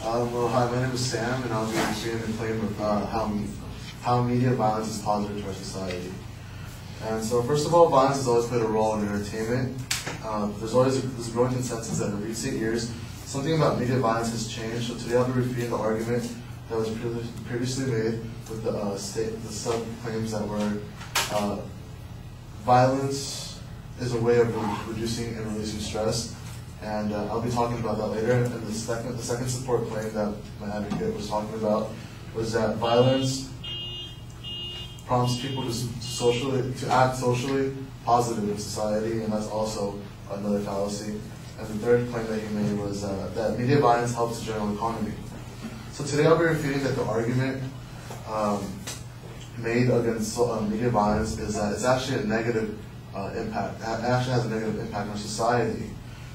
Well, hi, my name is Sam, and I'll be creating a claim of how media violence is positive to our society. And so, first of all, violence has always played a role in entertainment. There's always this growing consensus that in recent years, something about media violence has changed. So today I'll be refuting the argument that was previously made with the sub-claims that were violence is a way of reducing and releasing stress. And I'll be talking about that later. And the second support claim that my advocate was talking about was that violence prompts people to act socially positive in society, and that's also another fallacy. And the third claim that he made was that media violence helps the general economy. So today I'll be refuting that the argument made against media violence is that it's actually a negative impact. It actually has a negative impact on society.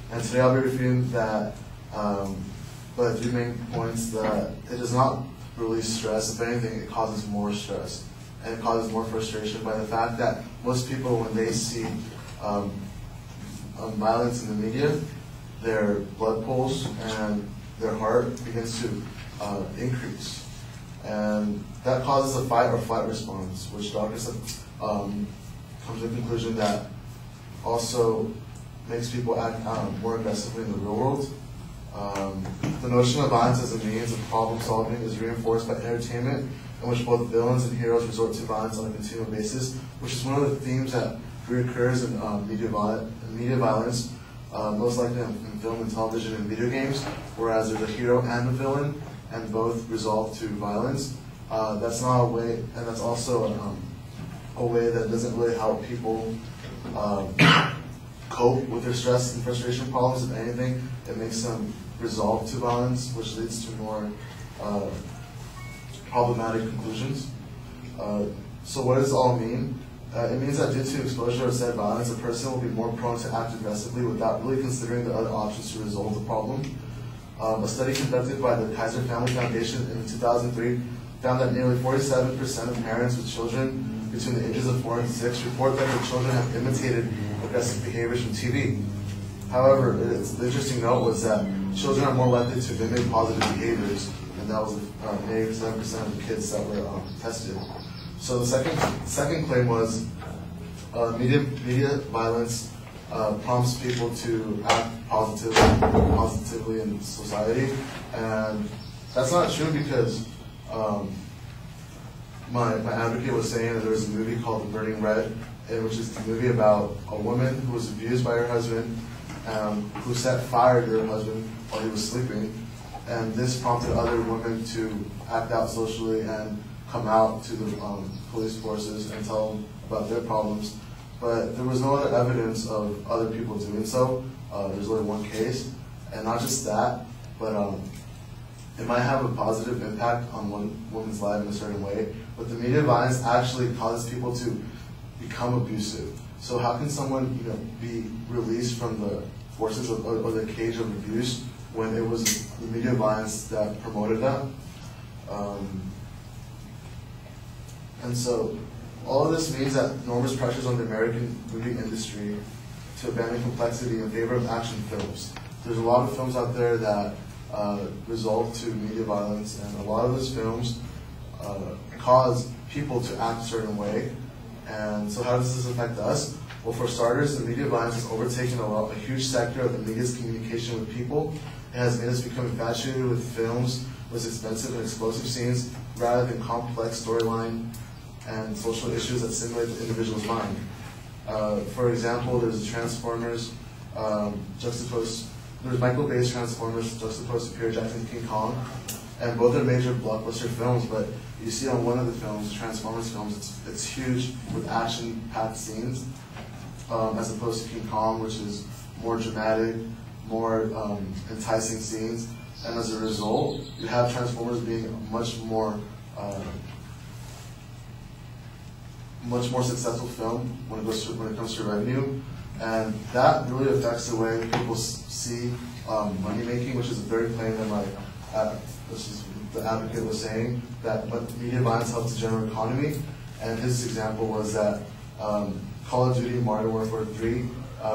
And today I'll be refuting that, but 3 main points: that it does not release stress. If anything, it causes more stress. And it causes more frustration by the fact that most people, when they see violence in the media, their blood pulse and their heart begins to increase. And that causes a fight or flight response, which doctors have come to the conclusion that also makes people act more aggressively in the real world. The notion of violence as a means of problem solving is reinforced by entertainment, in which both villains and heroes resort to violence on a continual basis, which is one of the themes that reoccurs in media violence, most likely in film and television and video games, whereas there's a hero and a villain, and both resolve to violence. That's not a way, and that's also a way that doesn't really help people cope with their stress and frustration problems. If anything, it makes them resolve to violence, which leads to more problematic conclusions. So what does it all mean? It means that due to exposure of said violence, a person will be more prone to act aggressively without really considering the other options to resolve the problem. A study conducted by the Kaiser Family Foundation in 2003 found that nearly 47% of parents with children between the ages of 4 and 6 report that their children have imitated aggressive behaviors from TV. However, the interesting note was that children are more likely to mimic positive behaviors, and that was 87% of the kids that were tested. So the second claim was media violence prompts people to act positively in society, and that's not true because my advocate was saying that there was a movie called The Burning Red, which is a movie about a woman who was abused by her husband, who set fire to her husband while he was sleeping, and this prompted other women to act out socially and come out to the police forces and tell them about their problems. But there was no other evidence of other people doing so. There's only one case, and not just that, but it might have a positive impact on one woman's life in a certain way, but the media violence actually causes people to become abusive. So how can someone, be released from the forces or the cage of abuse when it was the media violence that promoted that? And so all of this means that enormous pressures on the American movie industry to abandon complexity in favor of action films. There's a lot of films out there that result to media violence, and a lot of those films cause people to act a certain way. And so how does this affect us? Well, for starters, the media violence has overtaken a huge sector of the media's communication with people. It has made us become infatuated with films with expensive and explosive scenes rather than complex storyline and social issues that simulate the individual's mind. For example, there's Transformers there's Michael Bay's Transformers juxtaposed to Peter Jackson's King Kong, and both are major blockbuster films, but you see on one of the films, Transformers films, it's huge with action-packed scenes, as opposed to King Kong, which is more dramatic, more enticing scenes, and as a result, you have Transformers being a much more successful film when it comes to revenue, and that really affects the way people see money making, which is a very claim that the advocate was saying, that media violence helps the general economy. And his example was that Call of Duty Modern Warfare 3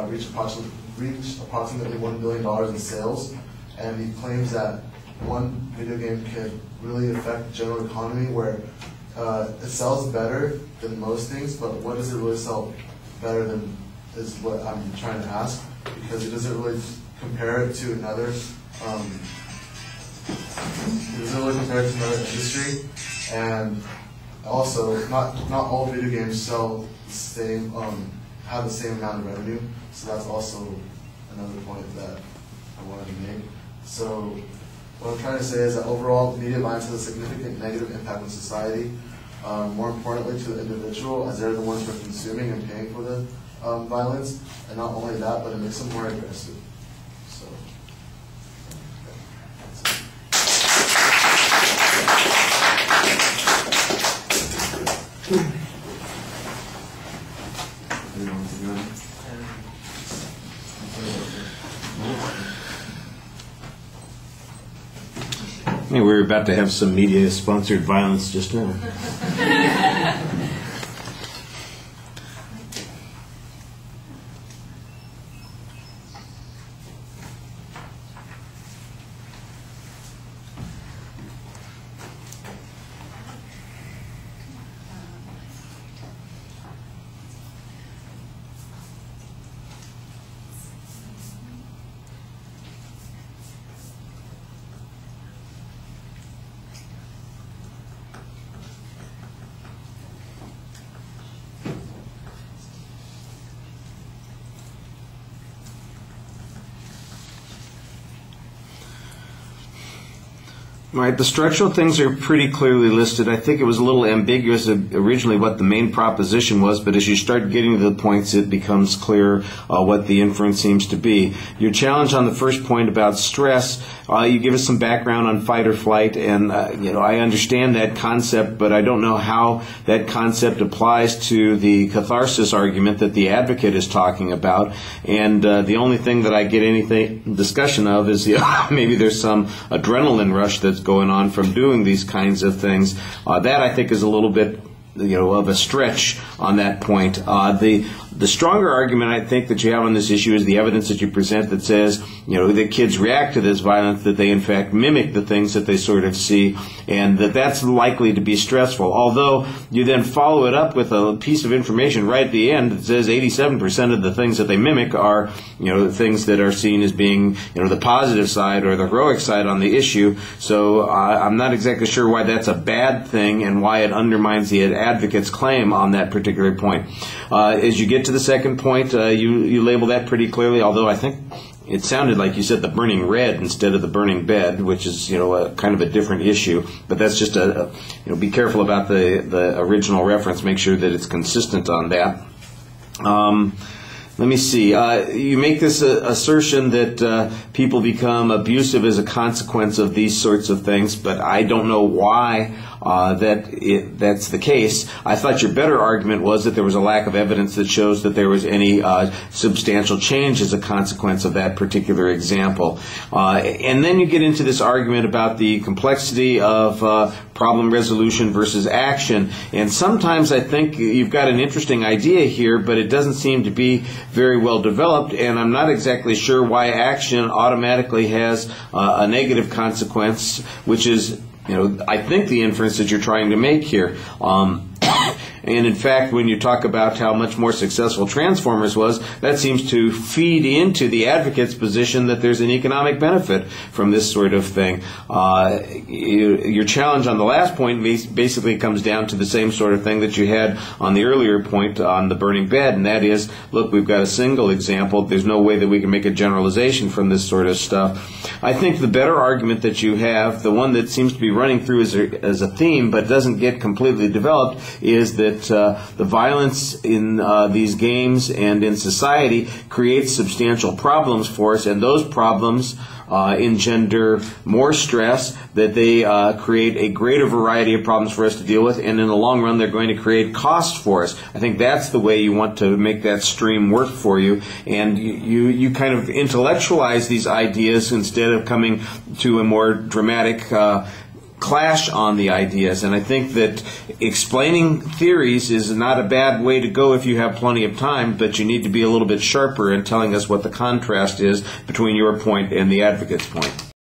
reached approximately $1 billion in sales, and he claims that one video game could really affect the general economy where it sells better than most things, but what does it really sell better than is what I'm trying to ask, because it doesn't really compare it to another industry, and also not all video games sell the same, have the same amount of revenue, so that's also another point that I wanted to make. So what I'm trying to say is that overall, media violence has a significant negative impact on society, more importantly to the individual, as they're the ones who are consuming and paying for the violence, and not only that, but it makes them more aggressive. So, We were about to have some media-sponsored violence just now. Right, the structural things are pretty clearly listed. I think it was a little ambiguous originally what the main proposition was, but as you start getting to the points, it becomes clear what the inference seems to be. Your challenge on the first point about stress, you give us some background on fight or flight, and I understand that concept, but I don't know how that concept applies to the catharsis argument that the advocate is talking about. And the only thing that I get anything discussion of is maybe there's some adrenaline rush that's going on from doing these kinds of things. That I think is a little bit of a stretch on that point. The stronger argument I think that you have on this issue is the evidence that you present that says, that kids react to this violence, that they in fact mimic the things that they sort of see, and that's likely to be stressful. Although you then follow it up with a piece of information right at the end that says 87% of the things that they mimic are, things that are seen as being, the positive side or the heroic side on the issue. So I'm not exactly sure why that's a bad thing and why it undermines the advocate's claim on that particular point. As you get to the second point, you label that pretty clearly, although I think it sounded like you said the burning red instead of the burning bed, which is kind of a different issue. But that's just be careful about the original reference. Make sure that it's consistent on that. Let me see. You make this assertion that people become abusive as a consequence of these sorts of things, but I don't know why that's the case. I thought your better argument was that there was a lack of evidence that shows that there was any substantial change as a consequence of that particular example. And then you get into this argument about the complexity of problem resolution versus action. And sometimes I think you've got an interesting idea here, but it doesn't seem to be very well developed, and I'm not exactly sure why action automatically has a negative consequence, which is I think the inference that you're trying to make here. And in fact, when you talk about how much more successful Transformers was, that seems to feed into the advocate's position that there's an economic benefit from this sort of thing. Your challenge on the last point basically comes down to the same sort of thing that you had on the earlier point on the burning bed, and that is, look, we've got a single example. There's no way that we can make a generalization from this sort of stuff. I think the better argument that you have, the one that seems to be running through as a theme but doesn't get completely developed, is that the violence in these games and in society creates substantial problems for us, and those problems engender more stress, that they create a greater variety of problems for us to deal with, and in the long run they're going to create costs for us. I think that's the way you want to make that stream work for you, and you kind of intellectualize these ideas instead of coming to a more dramatic clash on the ideas. And I think that explaining theories is not a bad way to go if you have plenty of time, but you need to be a little bit sharper in telling us what the contrast is between your point and the advocate's point.